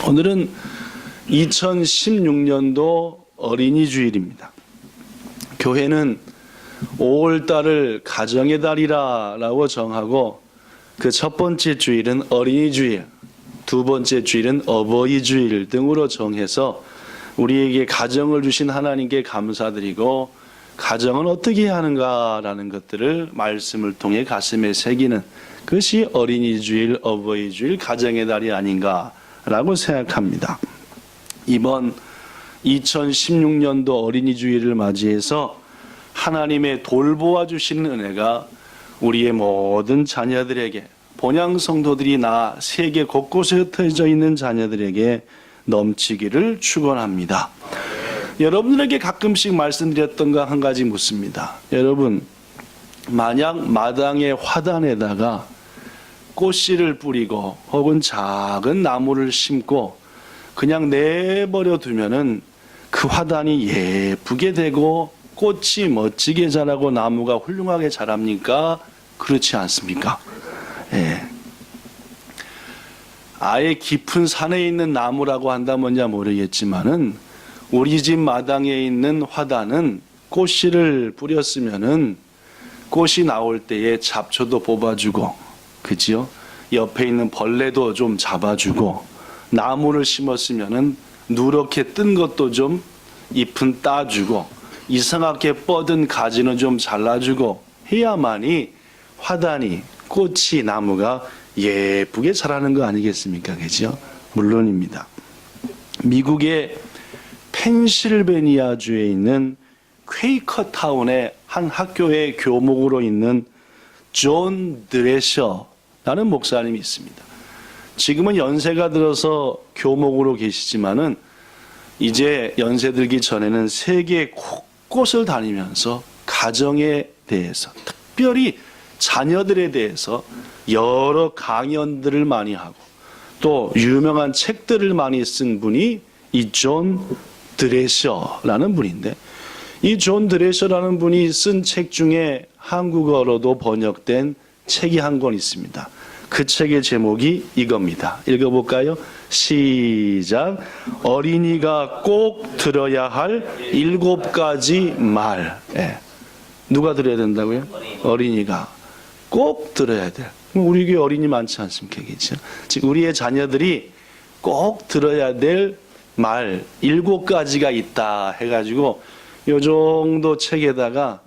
오늘은 2016년도 어린이 주일입니다. 교회는 5월달을 가정의 달이라고 정하고 그 첫 번째 주일은 어린이 주일, 두 번째 주일은 어버이 주일 등으로 정해서 우리에게 가정을 주신 하나님께 감사드리고 가정은 어떻게 해야 하는가라는 것들을 말씀을 통해 가슴에 새기는 그것이 어린이 주일, 어버이 주일, 가정의 달이 아닌가라고 생각합니다. 이번 2016년도 어린이 주일을 맞이해서 하나님의 돌보아 주시는 은혜가 우리의 모든 자녀들에게, 본향 성도들이 나 세계 곳곳에 흩어져 있는 자녀들에게 넘치기를 축원합니다. 여러분들에게 가끔씩 말씀드렸던 거 한 가지 묻습니다. 여러분, 만약 마당의 화단에다가 꽃씨를 뿌리고 혹은 작은 나무를 심고 그냥 내버려 두면은 그 화단이 예쁘게 되고 꽃이 멋지게 자라고 나무가 훌륭하게 자랍니까? 그렇지 않습니까? 예. 아예 깊은 산에 있는 나무라고 한다면야 모르겠지만은 우리 집 마당에 있는 화단은 꽃씨를 뿌렸으면은 꽃이 나올 때에 잡초도 뽑아주고, 그지요? 옆에 있는 벌레도 좀 잡아주고, 나무를 심었으면은 누렇게 뜬 것도 좀 잎은 따주고, 이상하게 뻗은 가지는 좀 잘라주고 해야만이 화단이, 꽃이, 나무가 예쁘게 자라는 거 아니겠습니까? 그죠? 물론입니다. 미국의 펜실베니아주에 있는 퀘이커타운의 한 학교의 교목으로 있는 존 드레셔라는 목사님이 있습니다. 지금은 연세가 들어서 교목으로 계시지만은 이제 연세 들기 전에는 세계 곳곳을 다니면서 가정에 대해서, 특별히 자녀들에 대해서 여러 강연들을 많이 하고 또 유명한 책들을 많이 쓴 분이 이 존 드레셔라는 분인데, 이 존 드레셔라는 분이 쓴 책 중에 한국어로도 번역된 책이 한 권 있습니다. 그 책의 제목이 이겁니다. 읽어볼까요? 시작. 어린이가 꼭 들어야 할 7가지 말. 예. 누가 들어야 된다고요? 어린이가 꼭 들어야 돼. 우리 교회 어린이 많지 않습니까? 그렇죠? 즉 우리의 자녀들이 꼭 들어야 될 말 7가지가 있다 해가지고 요 정도 책에다가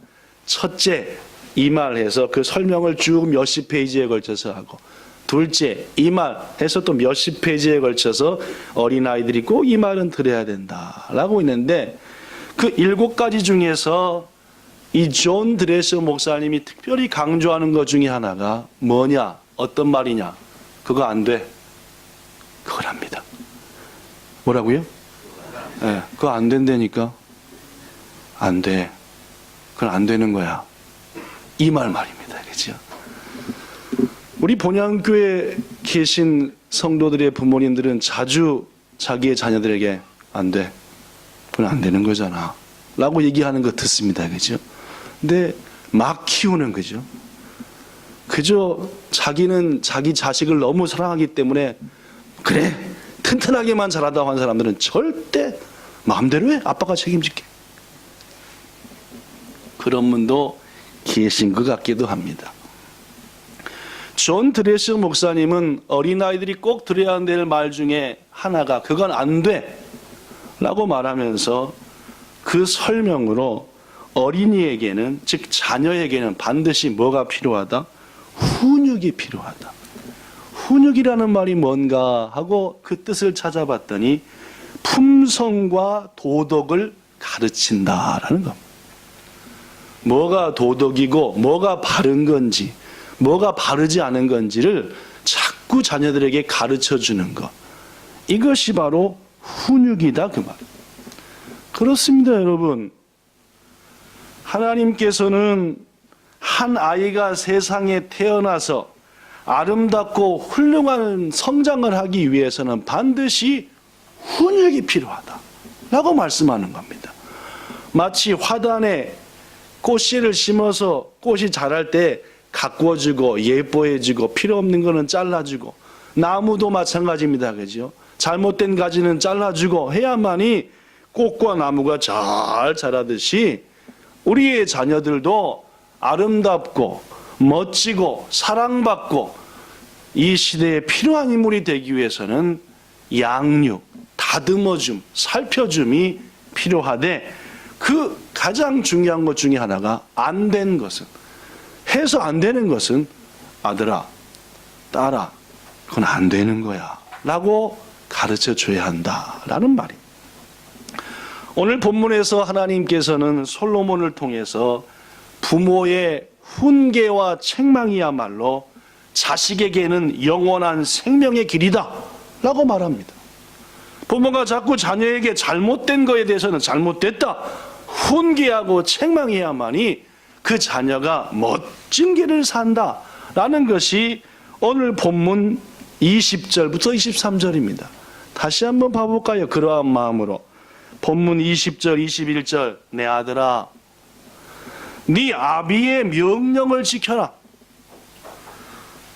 첫째 이 말 해서 그 설명을 쭉 몇십 페이지에 걸쳐서 하고, 둘째 이 말 해서 또 몇십 페이지에 걸쳐서 어린아이들이 꼭 이 말은 들어야 된다라고 있는데, 그 7가지 중에서 이 존 드레셔 목사님이 특별히 강조하는 것 중에 하나가 뭐냐? 어떤 말이냐? 그거 안 돼. 그거랍니다. 뭐라고요? 네, 그거 안 된다니까. 안 돼. 그건 안 되는 거야. 이 말입니다. 그죠? 우리 본향교회에 계신 성도들의 부모님들은 자주 자기의 자녀들에게 안 돼. 그건 안 되는 거잖아. 라고 얘기하는 거 듣습니다. 그죠? 근데 막 키우는 거죠. 그저 자기는 자기 자식을 너무 사랑하기 때문에 그래 튼튼하게만 자라다고 한 사람들은 절대 마음대로 해. 아빠가 책임질게. 그런 분도 계신 것 같기도 합니다. 존 드레셔 목사님은 어린아이들이 꼭 들어야 될 말 중에 하나가 그건 안 돼 라고 말하면서 그 설명으로 어린이에게는, 즉 자녀에게는 반드시 뭐가 필요하다? 훈육이 필요하다. 훈육이라는 말이 뭔가 하고 그 뜻을 찾아봤더니 품성과 도덕을 가르친다라는 겁니다. 뭐가 도덕이고 뭐가 바른 건지 뭐가 바르지 않은 건지를 자꾸 자녀들에게 가르쳐주는 것, 이것이 바로 훈육이다 그 말. 그렇습니다. 여러분, 하나님께서는 한 아이가 세상에 태어나서 아름답고 훌륭한 성장을 하기 위해서는 반드시 훈육이 필요하다라고 말씀하는 겁니다. 마치 화단에 꽃씨를 심어서 꽃이 자랄 때 가꾸어주고 예뻐해주고 필요 없는 거는 잘라주고, 나무도 마찬가지입니다. 그죠? 잘못된 가지는 잘라주고 해야만이 꽃과 나무가 잘 자라듯이 우리의 자녀들도 아름답고 멋지고 사랑받고 이 시대에 필요한 인물이 되기 위해서는 양육, 다듬어줌, 살펴줌이 필요하되 그 가장 중요한 것 중에 하나가 안 된 것은, 해서 안 되는 것은 아들아, 딸아, 그건 안 되는 거야 라고 가르쳐 줘야 한다라는 말입니다. 오늘 본문에서 하나님께서는 솔로몬을 통해서 부모의 훈계와 책망이야말로 자식에게는 영원한 생명의 길이다 라고 말합니다. 부모가 자꾸 자녀에게 잘못된 것에 대해서는 잘못됐다 훈계하고 책망해야만이 그 자녀가 멋진 길을 산다 라는 것이 오늘 본문 20절부터 23절입니다. 다시 한번 봐볼까요? 그러한 마음으로 본문 20절 21절 내 아들아 네 아비의 명령을 지켜라.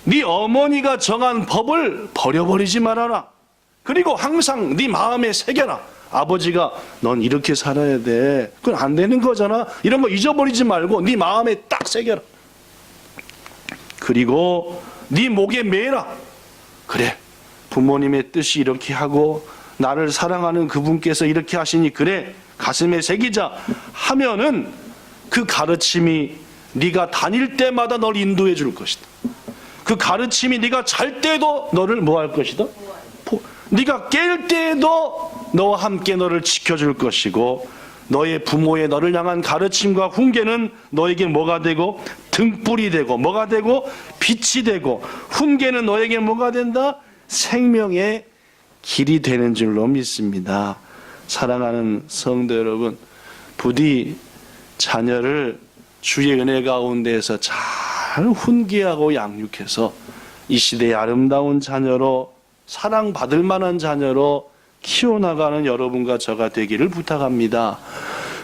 네 어머니가 정한 법을 버려버리지 말아라. 그리고 항상 네 마음에 새겨라. 아버지가 넌 이렇게 살아야 돼. 그건 안 되는 거잖아. 이런 거 잊어버리지 말고 네 마음에 딱 새겨라. 그리고 네 목에 매라. 그래, 부모님의 뜻이 이렇게 하고 나를 사랑하는 그분께서 이렇게 하시니 그래, 가슴에 새기자 하면은 그 가르침이 네가 다닐 때마다 널 인도해 줄 것이다. 그 가르침이 네가 잘 때도 너를 뭐 할 것이다? 네가 깰 때에도 너와 함께 너를 지켜줄 것이고 너의 부모의 너를 향한 가르침과 훈계는 너에게 뭐가 되고 등불이 되고 뭐가 되고 빛이 되고 훈계는 너에게 뭐가 된다? 생명의 길이 되는 줄로 믿습니다. 사랑하는 성도 여러분, 부디 자녀를 주의 은혜 가운데에서 잘 훈계하고 양육해서 이 시대의 아름다운 자녀로 사랑받을 만한 자녀로 키워나가는 여러분과 저가 되기를 부탁합니다.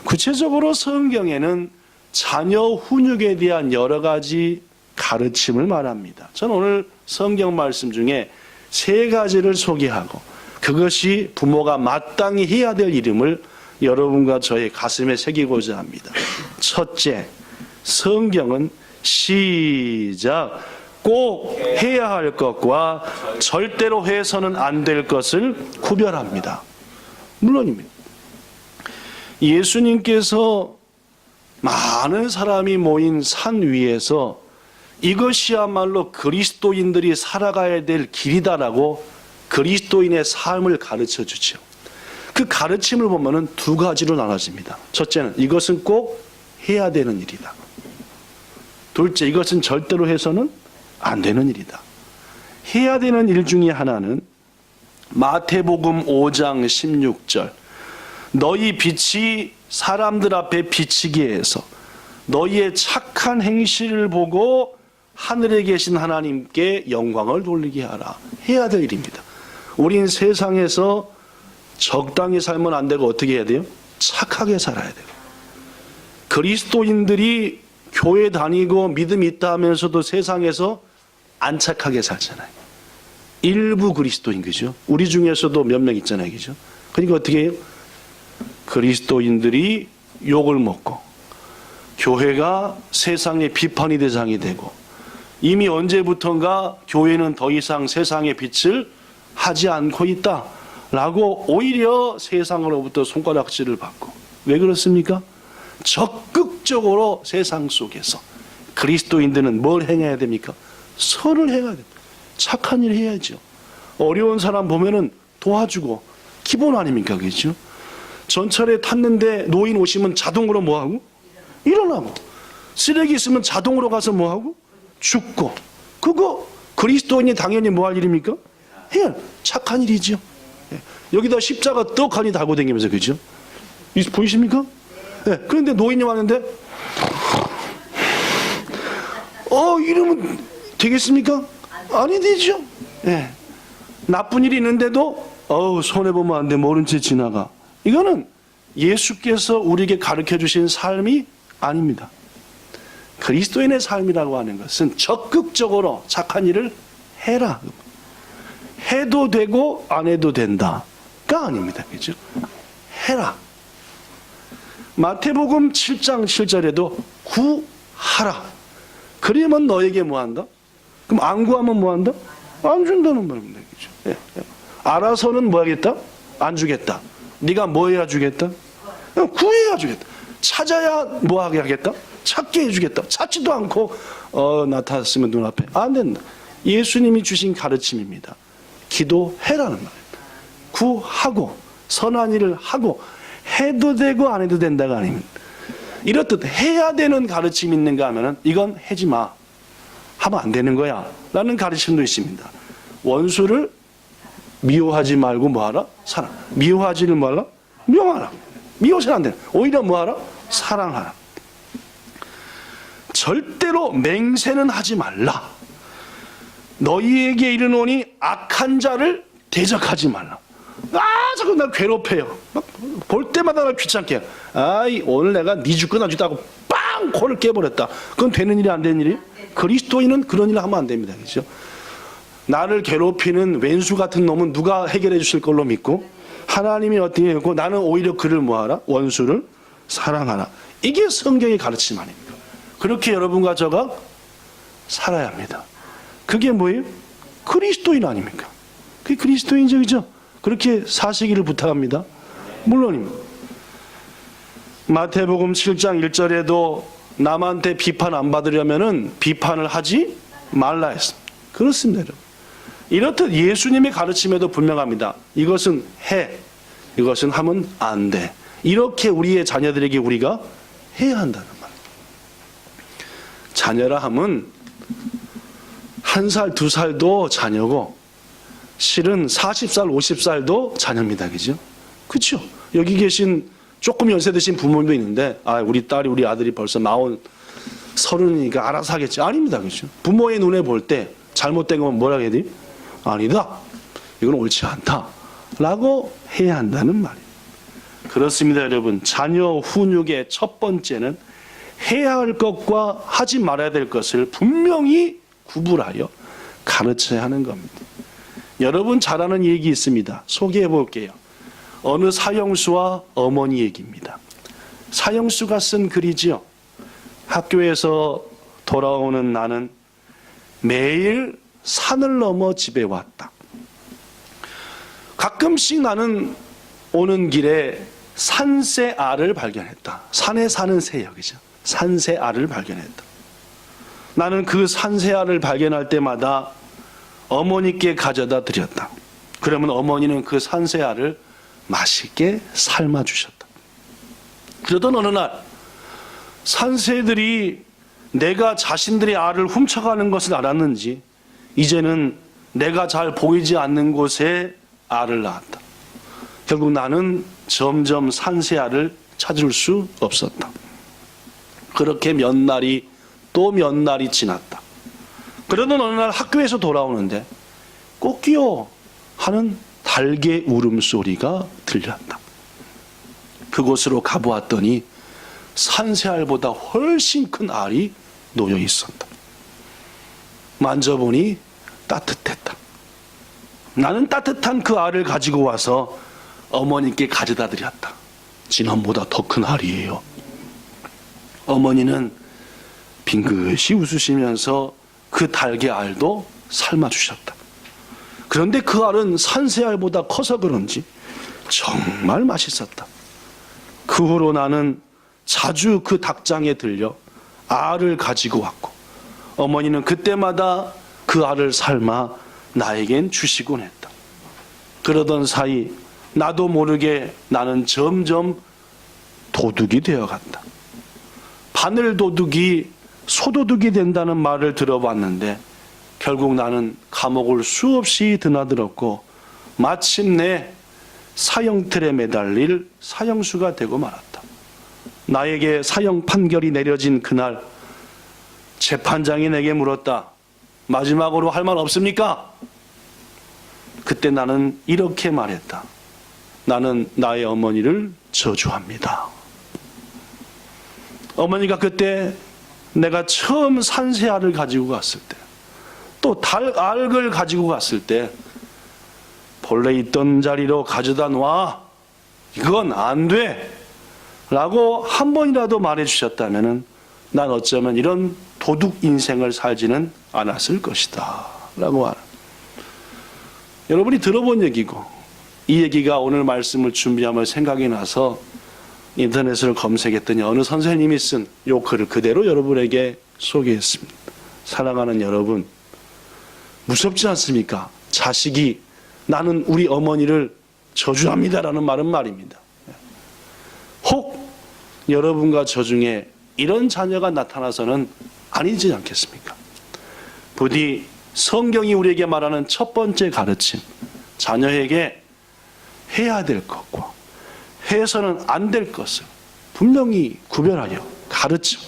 구체적으로 성경에는 자녀 훈육에 대한 여러 가지 가르침을 말합니다. 저는 오늘 성경 말씀 중에 3가지를 소개하고 그것이 부모가 마땅히 해야 될 일임을 여러분과 저의 가슴에 새기고자 합니다. 첫째, 성경은 시작 꼭 해야 할 것과 절대로 해서는 안 될 것을 구별합니다. 물론입니다. 예수님께서 많은 사람이 모인 산 위에서 이것이야말로 그리스도인들이 살아가야 될 길이다라고 그리스도인의 삶을 가르쳐 주죠. 그 가르침을 보면은 2가지로 나눠집니다. 첫째는 이것은 꼭 해야 되는 일이다. 둘째, 이것은 절대로 해서는 안 되는 일이다. 해야 되는 일 중에 하나는 마태복음 5장 16절 너희 빛이 사람들 앞에 비치게 해서 너희의 착한 행실을 보고 하늘에 계신 하나님께 영광을 돌리게 하라. 해야 될 일입니다. 우린 세상에서 적당히 살면 안 되고 어떻게 해야 돼요? 착하게 살아야 돼요. 그리스도인들이 교회 다니고 믿음 있다 하면서도 세상에서 안 착하게 살잖아요. 일부 그리스도인, 그죠? 우리 중에서도 몇 명 있잖아요, 그죠? 그러니까 어떻게 해요? 그리스도인들이 욕을 먹고 교회가 세상의 비판의 대상이 되고 이미 언제부턴가 교회는 더 이상 세상의 빛을 하지 않고 있다라고 오히려 세상으로부터 손가락질을 받고. 왜 그렇습니까? 적극적으로 세상 속에서 그리스도인들은 뭘 행해야 됩니까? 선을 행해야 됩니다. 착한 일 해야죠. 어려운 사람 보면은 도와주고 기본 아닙니까? 그렇죠? 전철에 탔는데 노인 오시면 자동으로 뭐하고? 일어나고. 쓰레기 있으면 자동으로 가서 뭐하고? 줍고. 그거 그리스도인이 당연히 뭐 할 일입니까? 해야 착한 일이죠. 여기다 십자가 떡하니 달고 다니면서, 그죠? 보이십니까? 네. 그런데 노인이 왔는데 이러면 되겠습니까? 아니 되죠. 네. 나쁜 일이 있는데도 손해보면 안 돼, 모른 채 지나가. 이거는 예수께서 우리에게 가르쳐 주신 삶이 아닙니다. 그리스도인의 삶이라고 하는 것은 적극적으로 착한 일을 해라. 해도 되고 안 해도 된다가 아닙니다. 그죠? 해라. 마태복음 7장 7절에도 구하라. 그러면 너에게 뭐 한다? 그럼 안 구하면 뭐 한다? 안 준다는 말입니다. 그죠? 예, 예. 알아서는 뭐 하겠다? 안 주겠다. 네가 뭐 해야 주겠다? 구해야 주겠다. 찾아야 뭐 하게 하겠다? 찾게 해주겠다. 찾지도 않고 나타났으면 눈앞에 안 된다. 예수님이 주신 가르침입니다. 기도해라는 말입니다. 구하고 선한 일을 하고 해도 되고 안 해도 된다가 아닙니다. 이렇듯 해야 되는 가르침이 있는가 하면은 이건 하지 마. 하면 안 되는 거야. 라는 가르침도 있습니다. 원수를 미워하지 말고 뭐하라? 사랑. 미워하지를 말라? 미워하라. 미워서는 안 돼. 오히려 뭐하라? 사랑하라. 절대로 맹세는 하지 말라. 너희에게 이르노니 악한 자를 대적하지 말라. 자꾸 날 괴롭혀요. 막 볼 때마다 날 귀찮게 해요. 오늘 내가 네 죽고 나 죽다고 빵! 코를 깨버렸다. 그건 되는 일이 안 되는 일이에요? 그리스도인은 그런 일을 하면 안 됩니다. 그렇죠? 나를 괴롭히는 왼수 같은 놈은 누가 해결해 주실 걸로 믿고 하나님이 어떻게 했고 나는 오히려 그를 뭐하라? 원수를 사랑하라. 이게 성경의 가르침 아닙니까? 그렇게 여러분과 저가 살아야 합니다. 그게 뭐예요? 그리스도인 아닙니까? 그게 그리스도인적이죠? 그렇게 사시기를 부탁합니다. 물론입니다. 마태복음 7장 1절에도 남한테 비판 안 받으려면은 비판을 하지 말라 했습니다. 그렇습니다, 여러분. 이렇듯 예수님의 가르침에도 분명합니다. 이것은 해, 이것은 하면 안 돼. 이렇게 우리의 자녀들에게 우리가 해야 한다는 말. 자녀라 함은 1살, 2살도 자녀고 실은 40살, 50살도 자녀입니다. 그죠? 그렇죠? 여기 계신 조금 연세 드신 부모님도 있는데 우리 딸이 우리 아들이 벌써 30이니까 알아서 하겠지. 아닙니다. 그렇죠? 부모의 눈에 볼 때 잘못된 건 뭐라 해야 돼요? 아니다. 이건 옳지 않다. 라고 해야 한다는 말이에요. 그렇습니다, 여러분. 자녀 훈육의 첫 번째는 해야 할 것과 하지 말아야 될 것을 분명히 구분하여 가르쳐야 하는 겁니다. 여러분 잘 아는 얘기 있습니다. 소개해 볼게요. 어느 사형수와 어머니 얘기입니다. 사형수가 쓴 글이지요. 학교에서 돌아오는 나는 매일 산을 넘어 집에 왔다. 가끔씩 나는 오는 길에 산새 알을 발견했다. 산에 사는 새요, 그죠? 산새 알을 발견했다. 나는 그 산새 알을 발견할 때마다 어머니께 가져다 드렸다. 그러면 어머니는 그 산새 알을 맛있게 삶아 주셨다. 그러던 어느 날 산새들이 내가 자신들의 알을 훔쳐가는 것을 알았는지 이제는 내가 잘 보이지 않는 곳에 알을 낳았다. 결국 나는 점점 산새 알을 찾을 수 없었다. 그렇게 몇 날이 또 몇 날이 지났다. 그러던 어느 날 학교에서 돌아오는데 꽃기요 하는 달개 울음소리가 들렸다. 그곳으로 가보았더니 산새알보다 훨씬 큰 알이 놓여 있었다. 만져보니 따뜻했다. 나는 따뜻한 그 알을 가지고 와서 어머니께 가져다 드렸다. 지난보다 더 큰 알이에요. 어머니는 빙긋이 웃으시면서 그 달개 알도 삶아주셨다. 그런데 그 알은 산새알보다 커서 그런지 정말 맛있었다. 그 후로 나는 자주 그 닭장에 들려 알을 가지고 왔고 어머니는 그때마다 그 알을 삶아 나에겐 주시곤 했다. 그러던 사이 나도 모르게 나는 점점 도둑이 되어갔다. 바늘 도둑이 소도둑이 된다는 말을 들어봤는데 결국 나는 감옥을 수없이 드나들었고 마침내 사형틀에 매달릴 사형수가 되고 말았다. 나에게 사형 판결이 내려진 그날 재판장이 내게 물었다. 마지막으로 할 말 없습니까? 그때 나는 이렇게 말했다. 나는 나의 어머니를 저주합니다. 어머니가 그때 내가 처음 산새알을 가지고 갔을 때 또 달알을 가지고 갔을 때 본래 있던 자리로 가져다 놔. 이건 안 돼. 라고 한 번이라도 말해주셨다면 난 어쩌면 이런 도둑 인생을 살지는 않았을 것이다. 라고 하는. 여러분이 들어본 얘기고 이 얘기가 오늘 말씀을 준비하며 생각이 나서 인터넷을 검색했더니 어느 선생님이 쓴 이 글을 그대로 여러분에게 소개했습니다. 사랑하는 여러분, 무섭지 않습니까? 자식이 나는 우리 어머니를 저주합니다라는 말은 말입니다. 혹 여러분과 저 중에 이런 자녀가 나타나서는 아니지 않겠습니까? 부디 성경이 우리에게 말하는 첫 번째 가르침, 자녀에게 해야 될 것과 해서는 안 될 것을 분명히 구별하여 가르쳐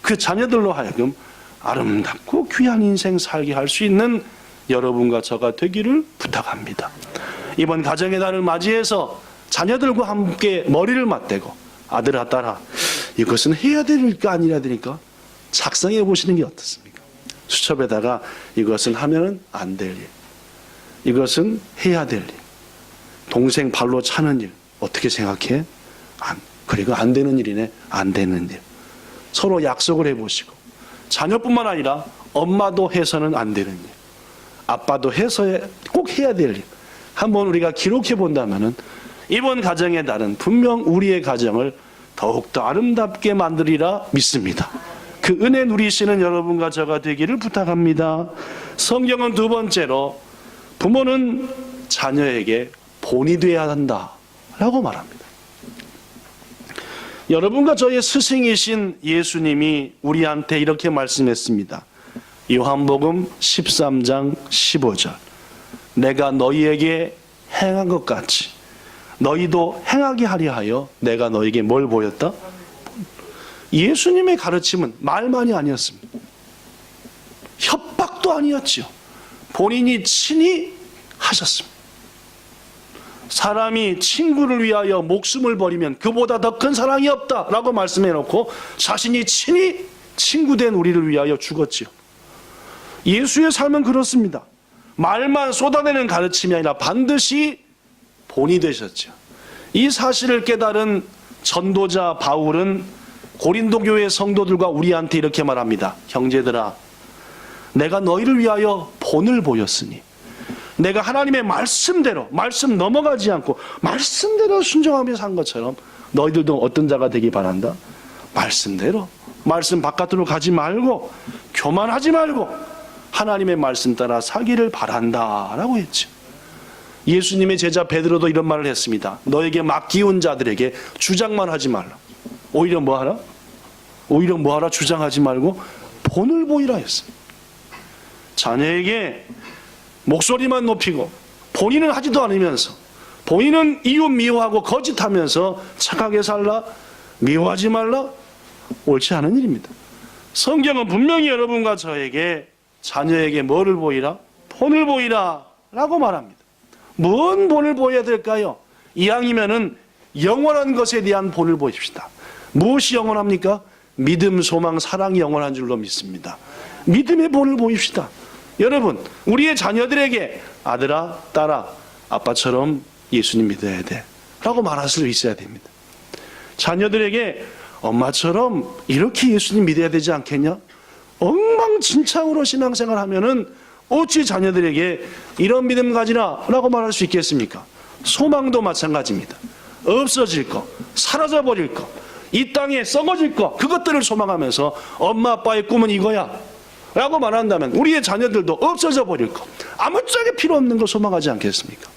그 자녀들로 하여금 아름답고 귀한 인생 살게 할 수 있는 여러분과 저가 되기를 부탁합니다. 이번 가정의 달을 맞이해서 자녀들과 함께 머리를 맞대고 아들아 딸아 이것은 해야 될까 아니야 되니까 작성해 보시는 게 어떻습니까? 수첩에다가 이것은 하면 안 될 일, 이것은 해야 될 일, 동생 발로 차는 일 어떻게 생각해? 그리고 안 되는 일이네. 안 되는 일. 서로 약속을 해보시고 자녀뿐만 아니라 엄마도 해서는 안 되는 일, 아빠도 해서 꼭 해야 될 일 한번 우리가 기록해 본다면은 이번 가정의 달은 분명 우리의 가정을 더욱더 아름답게 만들리라 믿습니다. 그 은혜 누리시는 여러분과 저가 되기를 부탁합니다. 성경은 두 번째로 부모는 자녀에게 본이 되어야 한다라고 말합니다. 여러분과 저의 스승이신 예수님이 우리한테 이렇게 말씀했습니다. 요한복음 13장 15절 내가 너희에게 행한 것 같이 너희도 행하게 하려 하여 내가 너희에게 뭘 보였다? 예수님의 가르침은 말만이 아니었습니다. 협박도 아니었지요. 본인이 친히 하셨습니다. 사람이 친구를 위하여 목숨을 버리면 그보다 더 큰 사랑이 없다라고 말씀해놓고 자신이 친히 친구된 우리를 위하여 죽었지요. 예수의 삶은 그렇습니다. 말만 쏟아내는 가르침이 아니라 반드시 본이 되셨죠. 이 사실을 깨달은 전도자 바울은 고린도 교회 성도들과 우리한테 이렇게 말합니다. 형제들아, 내가 너희를 위하여 본을 보였으니 내가 하나님의 말씀대로 말씀 넘어가지 않고 말씀대로 순종하며 산 것처럼 너희들도 어떤 자가 되기 바란다. 말씀대로 말씀 바깥으로 가지 말고 교만하지 말고 하나님의 말씀 따라 살기를 바란다 라고 했죠. 예수님의 제자 베드로도 이런 말을 했습니다. 너에게 맡기운 자들에게 주장만 하지 말라. 오히려 뭐하라? 오히려 뭐하라? 주장하지 말고 본을 보이라 했습니다. 자녀에게 목소리만 높이고 본인은 하지도 않으면서 본인은 이웃 미워하고 거짓하면서 착하게 살라, 미워하지 말라, 옳지 않은 일입니다. 성경은 분명히 여러분과 저에게 자녀에게 뭐를 보이라? 본을 보이라 라고 말합니다. 뭔 본을 보여야 될까요? 이왕이면은 영원한 것에 대한 본을 보입시다. 무엇이 영원합니까? 믿음, 소망, 사랑이 영원한 줄로 믿습니다. 믿음의 본을 보입시다. 여러분, 우리의 자녀들에게 아들아, 딸아, 아빠처럼 예수님 믿어야 돼 라고 말할 수 있어야 됩니다. 자녀들에게 엄마처럼 이렇게 예수님 믿어야 되지 않겠냐? 엉망진창으로 신앙생활 하면은 어찌 자녀들에게 이런 믿음 가지라 라고 말할 수 있겠습니까? 소망도 마찬가지입니다. 없어질 것, 사라져버릴 것, 이 땅에 썩어질 것, 그것들을 소망하면서 엄마 아빠의 꿈은 이거야 라고 말한다면 우리의 자녀들도 없어져 버릴 것, 아무짝에 필요 없는 거 소망하지 않겠습니까?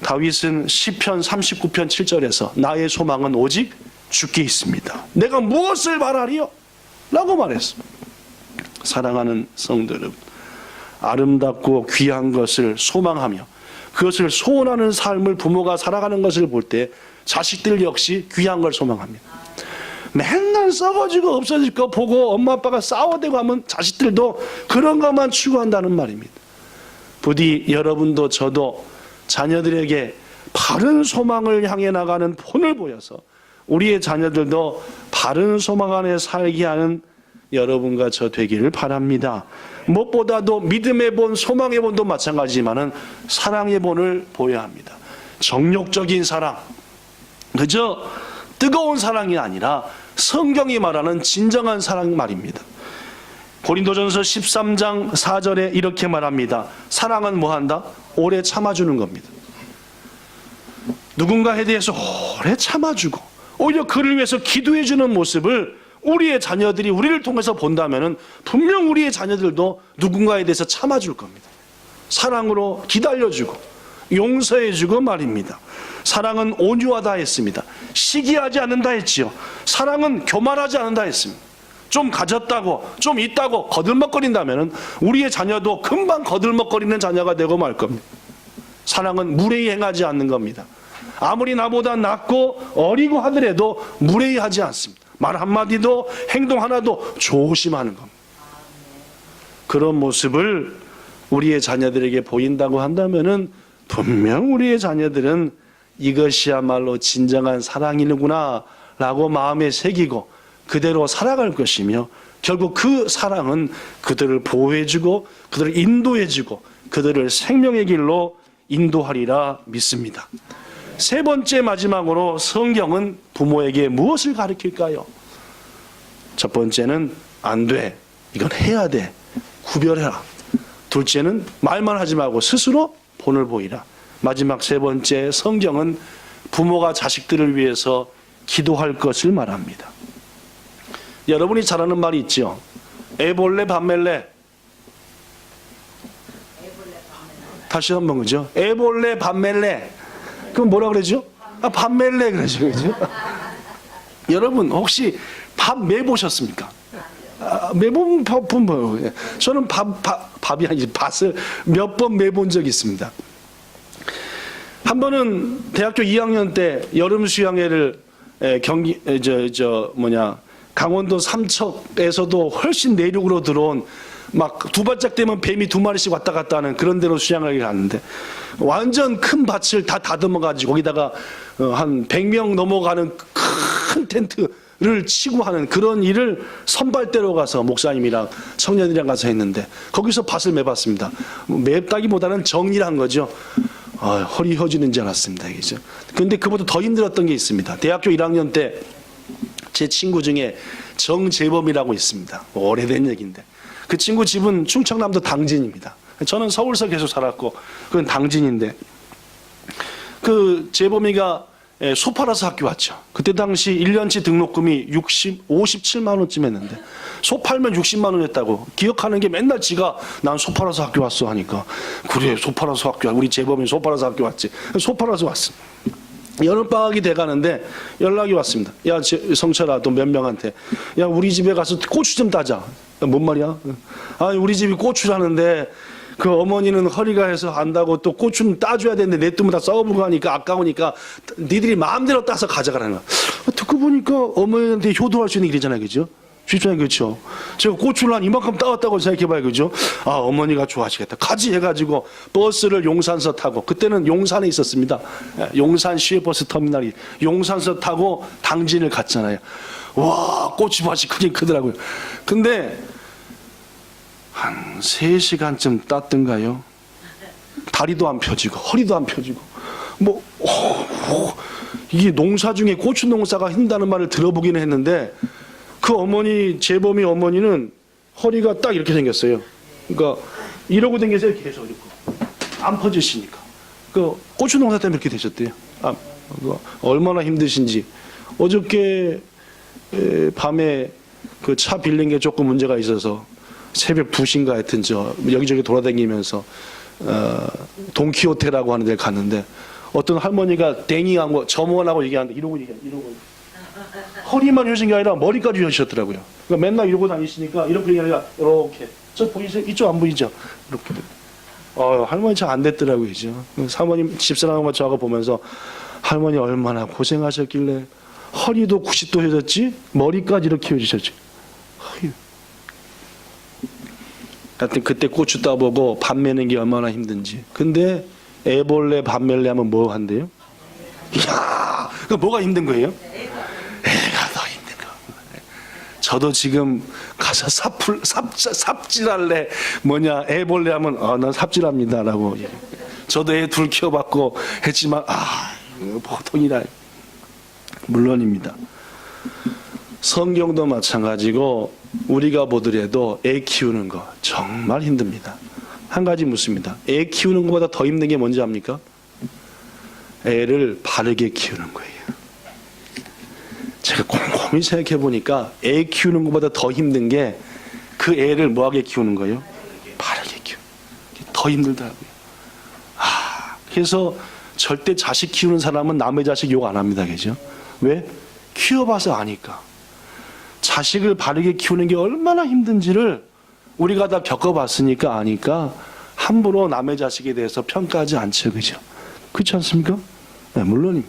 다윗은 시편 39편 7절에서 나의 소망은 오직 주께 있습니다. 내가 무엇을 바라리요? 라고 말했습니다. 사랑하는 성도 여러분, 아름답고 귀한 것을 소망하며 그것을 소원하는 삶을 부모가 살아가는 것을 볼 때 자식들 역시 귀한 걸 소망합니다. 맨날 썩어지고 없어질 거 보고 엄마 아빠가 싸워대고 하면 자식들도 그런 것만 추구한다는 말입니다. 부디 여러분도 저도 자녀들에게 바른 소망을 향해 나가는 본을 보여서 우리의 자녀들도 바른 소망 안에 살게 하는 여러분과 저 되기를 바랍니다. 무엇보다도 믿음의 본, 소망의 본도 마찬가지지만은 사랑의 본을 보여야 합니다. 정욕적인 사랑, 그저 뜨거운 사랑이 아니라 성경이 말하는 진정한 사랑 말입니다. 고린도전서 13장 4절에 이렇게 말합니다. 사랑은 뭐한다? 오래 참아주는 겁니다. 누군가에 대해서 오래 참아주고 오히려 그를 위해서 기도해주는 모습을 우리의 자녀들이 우리를 통해서 본다면 분명 우리의 자녀들도 누군가에 대해서 참아줄 겁니다. 사랑으로 기다려주고 용서해주고 말입니다. 사랑은 온유하다 했습니다. 시기하지 않는다 했지요. 사랑은 교만하지 않는다 했습니다. 좀 가졌다고 좀 있다고 거들먹거린다면 우리의 자녀도 금방 거들먹거리는 자녀가 되고 말 겁니다. 사랑은 무례히 행하지 않는 겁니다. 아무리 나보다 낫고 어리고 하더라도 무례히 하지 않습니다. 말 한마디도 행동 하나도 조심하는 겁니다. 그런 모습을 우리의 자녀들에게 보인다고 한다면 분명 우리의 자녀들은 이것이야말로 진정한 사랑이구나 라고 마음에 새기고 그대로 살아갈 것이며 결국 그 사랑은 그들을 보호해주고 그들을 인도해주고 그들을 생명의 길로 인도하리라 믿습니다. 세 번째 마지막으로 성경은 부모에게 무엇을 가르칠까요? 첫 번째는 안 돼. 이건 해야 돼. 구별해라. 둘째는 말만 하지 말고 스스로 본을 보이라. 마지막 세 번째 성경은 부모가 자식들을 위해서 기도할 것을 말합니다. 여러분이 잘 아는 말이 있죠. 애볼래 밤멜래. 다시 한번 그죠? 애볼래 밤멜래. 그럼 뭐라 그러죠? 밤멜래 그러죠. 그죠? 여러분 혹시 밥 매보셨습니까? 매본 밥은 뭐예요? 저는 밥이 아니지 밭을 몇 번 매본 적이 있습니다. 한 번은 대학교 2학년 때 여름 수양회를 강원도 삼척에서도 훨씬 내륙으로 들어온 막 두 발짝 되면 뱀이 두 마리씩 왔다 갔다 하는 그런 데로 수양을 갔는데 완전 큰 밭을 다 다듬어 가지고 거기다가 한 100명 넘어가는 큰 텐트를 치고 하는 그런 일을 선발대로 가서 목사님이랑 청년이랑 가서 했는데 거기서 밭을 매봤습니다. 맵다기보다는 정리를 한 거죠. 허리 휘어지는 줄 알았습니다. 그죠? 근데 그보다 더 힘들었던 게 있습니다. 대학교 1학년 때 제 친구 중에 정재범이라고 있습니다. 오래된 얘기인데 그 친구 집은 충청남도 당진입니다. 저는 서울서 계속 살았고 그건 당진인데 그 재범이가 소 팔아서 학교 왔죠. 그때 당시 1년치 등록금이 57만 원쯤 했는데 소 팔면 60만 원 했다고 기억하는 게 맨날 지가 난 소 팔아서 학교 왔어 하니까 그래 소 팔아서 학교 우리 재범이 소 팔아서 학교 왔지. 소 팔아서 왔어. 여름방학이 돼가는데 연락이 왔습니다. 야 성철아 너 몇 명한테 야 우리 집에 가서 고추 좀 따자. 뭔 말이야? 우리 집이 고추라는데 그 어머니는 허리가 해서 안다고 또 고추는 따줘야 되는데 내 뜸을 다 썩어버리고 하니까 아까우니까 니들이 마음대로 따서 가져가라는 거야. 듣고 보니까 어머니한테 효도할 수 있는 일이잖아요. 그죠? 쉽잖아요. 그렇죠? 제가 고추를 한 이만큼 따왔다고 생각해봐요. 그죠? 어머니가 좋아하시겠다. 가지 해가지고 버스를 용산서 타고 그때는 용산에 있었습니다. 용산 시외버스 터미널이 용산서 타고 당진을 갔잖아요. 와 고추밭이 크긴 크더라고요. 근데 한 3시간쯤 땄던가요? 다리도 안 펴지고 허리도 안 펴지고 이게 농사 중에 고추 농사가 힘다는 말을 들어보기는 했는데 그 어머니 재범이 어머니는 허리가 딱 이렇게 생겼어요. 그러니까 이러고 다니세요. 계속 이렇게 안 퍼지시니까 그 고추 농사 때문에 이렇게 되셨대요. 얼마나 힘드신지 어저께 밤에 그 차 빌린 게 조금 문제가 있어서 새벽 2시인가 하여튼 여기저기 돌아다니면서 돈키호테라고 하는 데 갔는데 어떤 할머니가 댕이하고 점원하고 얘기하는데 이러고 허리만 휘어진 게 아니라 머리까지 휘어지셨더라고요. 그러니까 맨날 이러고 다니시니까 이렇게 아니라 이렇게 저 보이세요? 이쪽 안 보이죠? 이렇게 할머니 잘 안 됐더라고요. 그죠? 사모님 집사람과 저하고 보면서 할머니 얼마나 고생하셨길래 허리도 90도 휘어졌지 머리까지 이렇게 휘어지셨지. 하여튼 그때 고추 따보고 밥 매는 게 얼마나 힘든지. 근데 애벌레 밥 멜레 하면 뭐 한대요? 이야, 그 뭐가 힘든 거예요? 애가 더 힘든 거. 저도 지금 가서 삽질할래, 애벌레 하면, 난 삽질합니다라고. 저도 애 둘 키워봤고 했지만, 보통이라. 물론입니다. 성경도 마찬가지고, 우리가 보더라도 애 키우는 거 정말 힘듭니다. 한 가지 묻습니다. 애 키우는 것보다 더 힘든 게 뭔지 압니까? 애를 바르게 키우는 거예요. 제가 곰곰이 생각해 보니까 애 키우는 것보다 더 힘든 게 그 애를 뭐하게 키우는 거예요? 바르게 키우는 게 더 힘들더라고요. 그래서 절대 자식 키우는 사람은 남의 자식 욕 안 합니다. 그죠? 왜? 키워봐서 아니까. 자식을 바르게 키우는 게 얼마나 힘든지를 우리가 다 겪어봤으니까 아니까 함부로 남의 자식에 대해서 평가하지 않죠. 그죠? 그렇지 않습니까? 네, 물론입니다.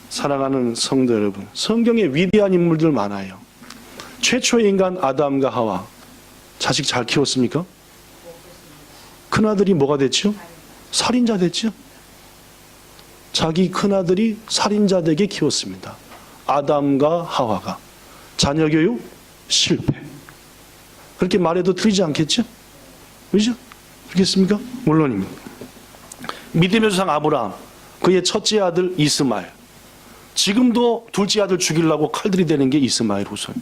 사랑하는 성도 여러분, 성경에 위대한 인물들 많아요. 최초의 인간 아담과 하와, 자식 잘 키웠습니까? 큰아들이 뭐가 됐죠? 살인자 됐죠? 자기 큰아들이 살인자 되게 키웠습니다. 아담과 하와가. 자녀 교육 실패. 그렇게 말해도 틀리지 않겠죠? 그죠? 그렇겠습니까? 물론입니다. 믿음의 조상 아브라함, 그의 첫째 아들 이스마엘. 지금도 둘째 아들 죽이려고 칼들이 되는 게 이스마엘 후손.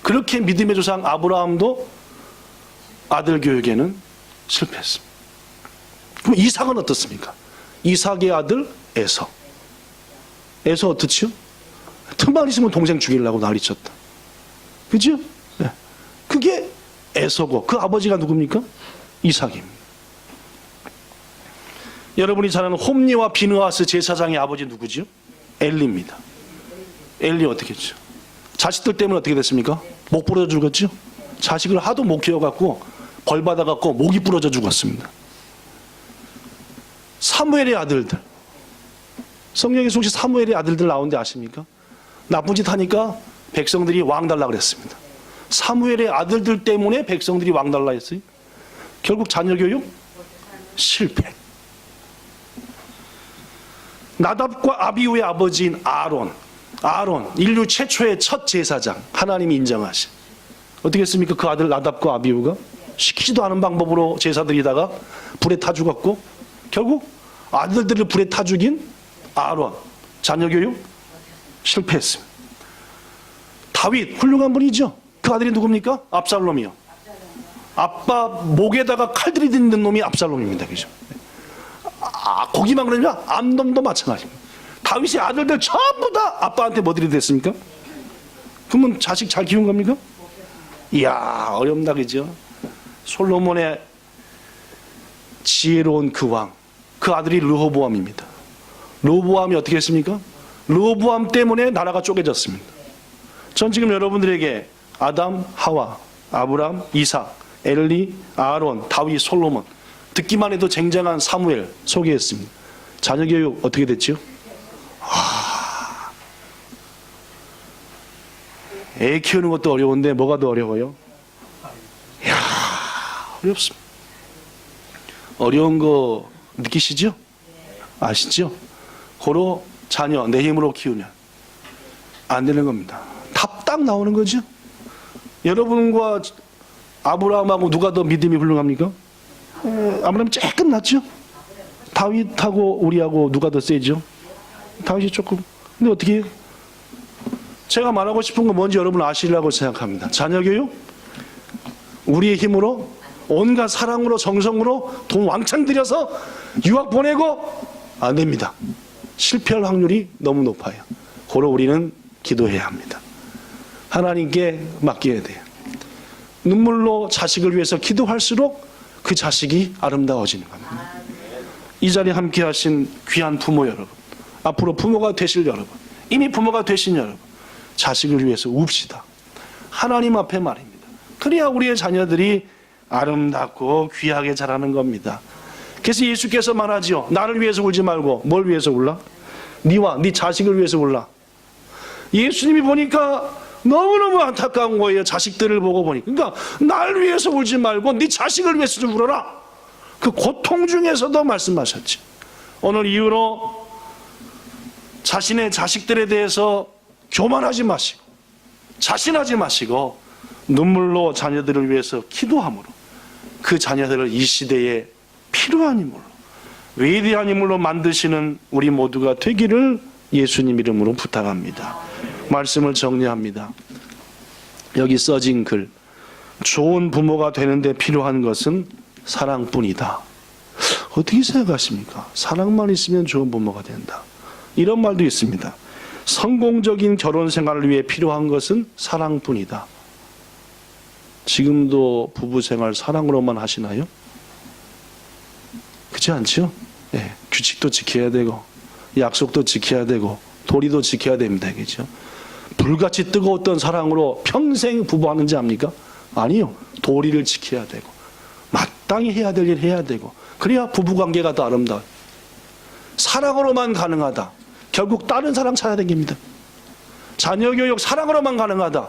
그렇게 믿음의 조상 아브라함도 아들 교육에는 실패했습니다. 그럼 이삭은 어떻습니까? 이삭의 아들 에서. 에서 어떻지요? 틈만 있으면 동생 죽이려고 난리쳤다. 그죠? 네. 그게 에서고, 그 아버지가 누굽니까? 이삭입니다. 여러분이 잘 아는 홈리와 비느하스 제사장의 아버지 누구죠? 엘리입니다. 엘리 어떻게 했죠? 자식들 때문에 어떻게 됐습니까? 목 부러져 죽었죠? 자식을 하도 못 키워갖고 벌 받아갖고 목이 부러져 죽었습니다. 사무엘의 아들들, 성경에서 혹시 사무엘의 아들들 나오는데 아십니까? 나쁜 짓 하니까 백성들이 왕 달라 그랬습니다. 사무엘의 아들들 때문에 백성들이 왕 달라 했어요. 결국 자녀 교육 실패. 나답과 아비후의 아버지인 아론, 인류 최초의 첫 제사장, 하나님이 인정하신. 어떻게 했습니까? 그 아들 나답과 아비후가 시키지도 않은 방법으로 제사드리다가 불에 타 죽었고, 결국 아들들을 불에 타 죽인 아론, 자녀 교육 실패했습니다. 다윗, 훌륭한 분이죠. 그 아들이 누굽니까? 압살롬이요. 아빠 목에다가 칼 들이대는 놈이 압살롬입니다. 그죠? 거기만 그러냐? 암놈도 마찬가지입니다. 다윗의 아들들 전부 다 아빠한테 뭐 들이댔습니까? 그러면 자식 잘 키운 겁니까? 이야, 어렵다, 그죠? 솔로몬의 지혜로운 그 왕, 그 아들이 르호보암입니다. 르호보암이 어떻게 했습니까? 르호보암 때문에 나라가 쪼개졌습니다. 전 지금 여러분들에게 아담, 하와, 아브람, 이삭, 엘리, 아론, 다윗, 솔로몬, 듣기만 해도 쟁쟁한 사무엘 소개했습니다. 자녀 교육 어떻게 됐죠? 애 키우는 것도 어려운데 뭐가 더 어려워요? 이야, 어렵습니다. 어려운 거 느끼시죠? 아시죠? 고로 자녀 내 힘으로 키우면 안 되는 겁니다. 답 딱 나오는 거죠? 여러분과 아브라함하고 누가 더 믿음이 훌륭합니까? 아브라함이 조금 낫죠? 다윗하고 우리하고 누가 더 세죠? 다윗이 조금. 근데 어떻게 해요? 제가 말하고 싶은 건 뭔지 여러분 아시려고 생각합니다. 자녀 교육, 우리의 힘으로, 온갖 사랑으로, 정성으로 돈 왕창 들여서 유학 보내고 안 됩니다. 실패할 확률이 너무 높아요. 고로 우리는 기도해야 합니다. 하나님께 맡겨야 돼요. 눈물로 자식을 위해서 기도할수록 그 자식이 아름다워지는 겁니다. 이 자리에 함께 하신 귀한 부모 여러분, 앞으로 부모가 되실 여러분, 이미 부모가 되신 여러분, 자식을 위해서 웁시다. 하나님 앞에 말입니다. 그래야 우리의 자녀들이 아름답고 귀하게 자라는 겁니다. 그래서 예수께서 말하지요. 나를 위해서 울지 말고 뭘 위해서 울라? 네와 네 자식을 위해서 울라. 예수님이 보니까 너무너무 안타까운 거예요. 자식들을 보고 보니까. 그러니까 나를 위해서 울지 말고 네 자식을 위해서 좀 울어라. 그 고통 중에서도 말씀하셨죠. 오늘 이후로 자신의 자식들에 대해서 교만하지 마시고 자신하지 마시고 눈물로 자녀들을 위해서 기도함으로 그 자녀들을 이 시대에 필요한 인물로, 위대한 인물로 만드시는 우리 모두가 되기를 예수님 이름으로 부탁합니다. 말씀을 정리합니다. 여기 써진 글, 좋은 부모가 되는데 필요한 것은 사랑뿐이다. 어떻게 생각하십니까? 사랑만 있으면 좋은 부모가 된다. 이런 말도 있습니다. 성공적인 결혼 생활을 위해 필요한 것은 사랑뿐이다. 지금도 부부 생활 사랑으로만 하시나요? 그렇지 않죠? 네, 규칙도 지켜야 되고 약속도 지켜야 되고 도리도 지켜야 됩니다. 그렇죠? 불같이 뜨거웠던 사랑으로 평생 부부하는지 압니까? 아니요. 도리를 지켜야 되고 마땅히 해야 될 일 해야 되고 그래야 부부관계가 더 아름다워요. 사랑으로만 가능하다. 결국 다른 사랑 찾아다닙니다. 자녀교육 사랑으로만 가능하다.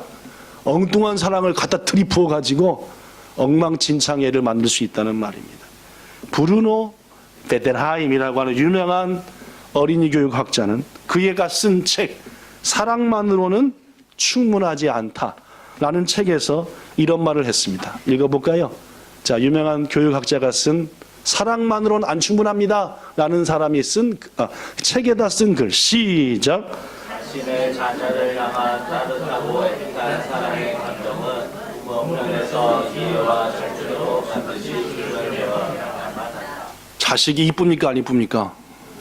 엉뚱한 사랑을 갖다 들이부어가지고 엉망진창 애를 만들 수 있다는 말입니다. 브루노 베델하임이라고 하는 유명한 어린이 교육학자는 그 애가 쓴 책 사랑만으로는 충분하지 않다라는 책에서 이런 말을 했습니다. 읽어볼까요? 자, 유명한 교육학자가 쓴 사랑만으로는 안 충분합니다 라는 사람이 쓴 책에다 쓴 글 시작. 자신의 자녀를 향한 따뜻하고 애틋한 사랑의 감정은 부모 면에서 이해와 절제로 반드시 조절되어야만 한다. 자식이 이쁩니까 안 이쁩니까?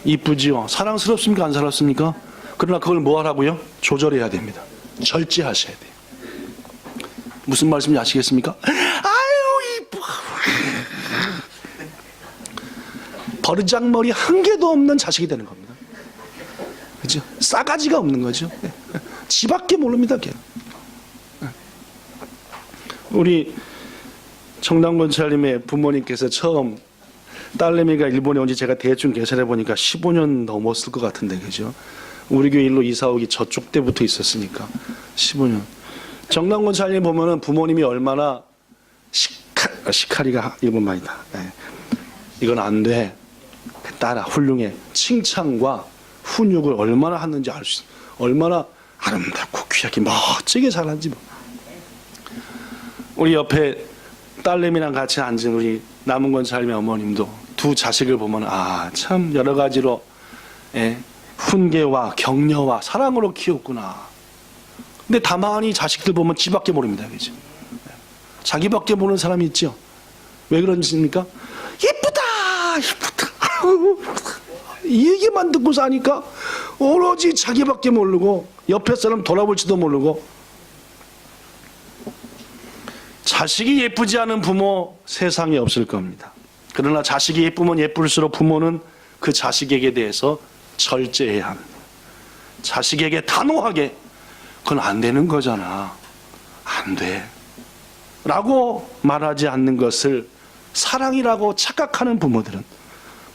이쁘지요. 사랑스럽습니까 안 사랑스럽습니까? 그러나 그걸 뭐 하라고요? 조절해야 됩니다. 절제하셔야 돼요. 무슨 말씀인지 아시겠습니까? 아유 이뻐. 버르장머리 한 개도 없는 자식이 되는 겁니다. 그죠? 싸가지가 없는 거죠. 지밖에 모릅니다, 걔. 우리 정당권 차림의 부모님께서 처음 딸내미가 일본에 온 지 제가 대충 계산해 보니까 15년 넘었을 것 같은데, 그죠? 우리 교회 일로 이사 오기 저쪽 때부터 있었으니까 15년. 정당권 차림 보면은 부모님이 얼마나 시카리가 일본 말이다. 네. 이건 안 돼. 딸아 훌륭해. 칭찬과 훈육을 얼마나 하는지 알 수 있어. 얼마나 아름답고 귀하게 멋지게 잘하는지. 뭐. 우리 옆에 딸내미랑 같이 앉은 우리 남은권 삶의 어머님도 두 자식을 보면 참 여러 가지로 훈계와 격려와 사랑으로 키웠구나. 근데 다만이 자식들 보면 지밖에 모릅니다. 그죠? 자기밖에 모르는 사람이 있죠. 왜 그런지입니까? 예쁘다 예쁘다 이 얘기만 듣고 사니까 오로지 자기밖에 모르고 옆에 사람 돌아볼지도 모르고. 자식이 예쁘지 않은 부모 세상에 없을 겁니다. 그러나 자식이 예쁘면 예쁠수록 부모는 그 자식에게 대해서 절제해야 합니다. 자식에게 단호하게 그건 안 되는 거잖아. 안 돼. 라고 말하지 않는 것을 사랑이라고 착각하는 부모들은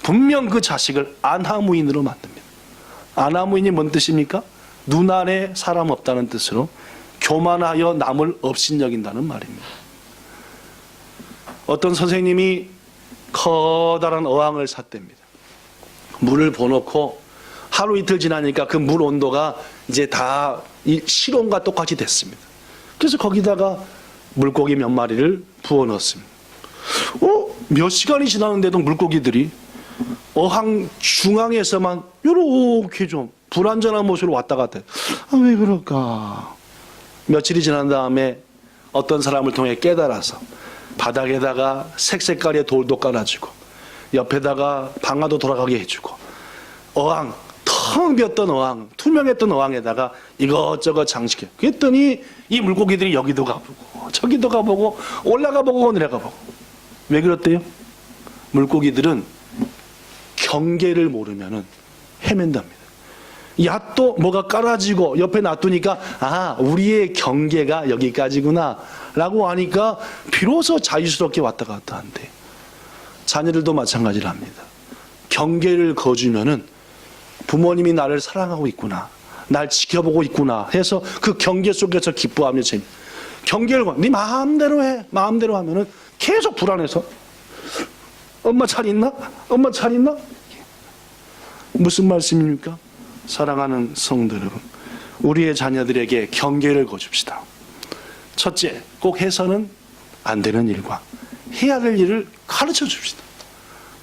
분명 그 자식을 안하무인으로 만듭니다. 안하무인이 뭔 뜻입니까? 눈 안에 사람 없다는 뜻으로 교만하여 남을 업신여긴다는 말입니다. 어떤 선생님이 커다란 어항을 샀답니다. 물을 부어놓고 하루 이틀 지나니까 그 물 온도가 이제 다 이 실온과 똑같이 됐습니다. 그래서 거기다가 물고기 몇 마리를 부어 넣었습니다. 몇 시간이 지났는데도 물고기들이 어항 중앙에서만 이렇게 좀 불완전한 모습으로 왔다 갔다 해요. 왜 그럴까? 며칠이 지난 다음에 어떤 사람을 통해 깨달아서 바닥에다가 색색깔의 돌도 깔아주고 옆에다가 방아도 돌아가게 해주고 어항, 텅 비었던 어항, 투명했던 어항에다가 이것저것 장식해. 그랬더니 이 물고기들이 여기도 가보고 저기도 가보고 올라가 보고 내려가 보고. 왜 그렇대요? 물고기들은 경계를 모르면은 헤맨답니다. 얕도 뭐가 깔아지고 옆에 놔두니까 우리의 경계가 여기까지구나 라고 하니까 비로소 자유스럽게 왔다 갔다 한대. 자녀들도 마찬가지를 합니다. 경계를 거주면은 부모님이 나를 사랑하고 있구나, 날 지켜보고 있구나 해서 그 경계 속에서 기뻐하며 재미. 경계를 네 마음대로 해. 마음대로 하면은 계속 불안해서 엄마 잘 있나? 엄마 잘 있나? 무슨 말씀입니까? 사랑하는 성도 여러분, 우리의 자녀들에게 경계를 거줍시다. 첫째, 꼭 해서는 안 되는 일과 해야 될 일을 가르쳐 줍시다.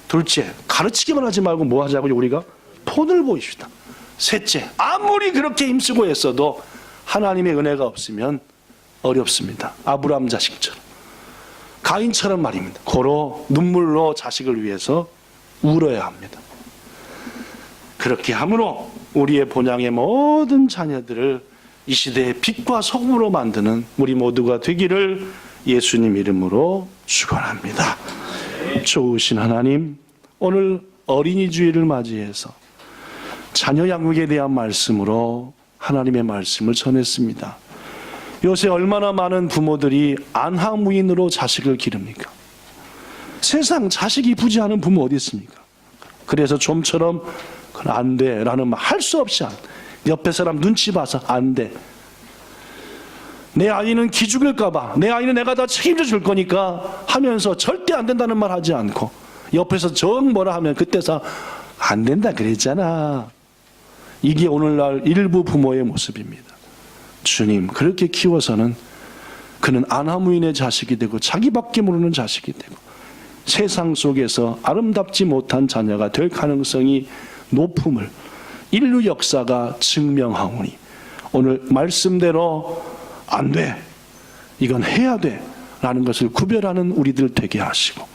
둘째, 가르치기만 하지 말고 뭐 하자고요? 우리가 본을 보입시다. 셋째, 아무리 그렇게 힘쓰고 했어도 하나님의 은혜가 없으면 어렵습니다. 아브라함 자식처럼, 가인처럼 말입니다. 고로 눈물로 자식을 위해서 울어야 합니다. 그렇게 함으로 우리의 본향의 모든 자녀들을 이 시대의 빛과 소금으로 만드는 우리 모두가 되기를 예수님 이름으로 축원합니다. 좋으신 하나님, 오늘 어린이 주일을 맞이해서 자녀 양육에 대한 말씀으로 하나님의 말씀을 전했습니다. 요새 얼마나 많은 부모들이 안하무인으로 자식을 기릅니까? 세상 자식이 부지하는 부모 어디 있습니까? 그래서 좀처럼 안 돼 라는 말 할 수 없이 옆에 사람 눈치 봐서 안 돼. 내 아이는 기죽을까 봐, 내 아이는 내가 다 책임져 줄 거니까 하면서 절대 안 된다는 말 하지 않고 옆에서 정 뭐라 하면 그때서 안 된다 그랬잖아. 이게 오늘날 일부 부모의 모습입니다. 주님, 그렇게 키워서는 그는 안하무인의 자식이 되고 자기밖에 모르는 자식이 되고 세상 속에서 아름답지 못한 자녀가 될 가능성이 높음을 인류 역사가 증명하오니 오늘 말씀대로 안 돼, 이건 해야 돼 라는 것을 구별하는 우리들 되게 하시고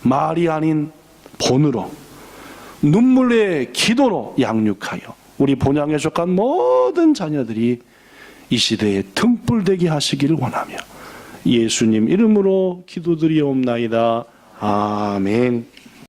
말이 아닌 본으로 눈물의 기도로 양육하여 우리 본향에 속한 모든 자녀들이 이 시대에 등불되게 하시기를 원하며 예수님 이름으로 기도드리옵나이다. 아멘.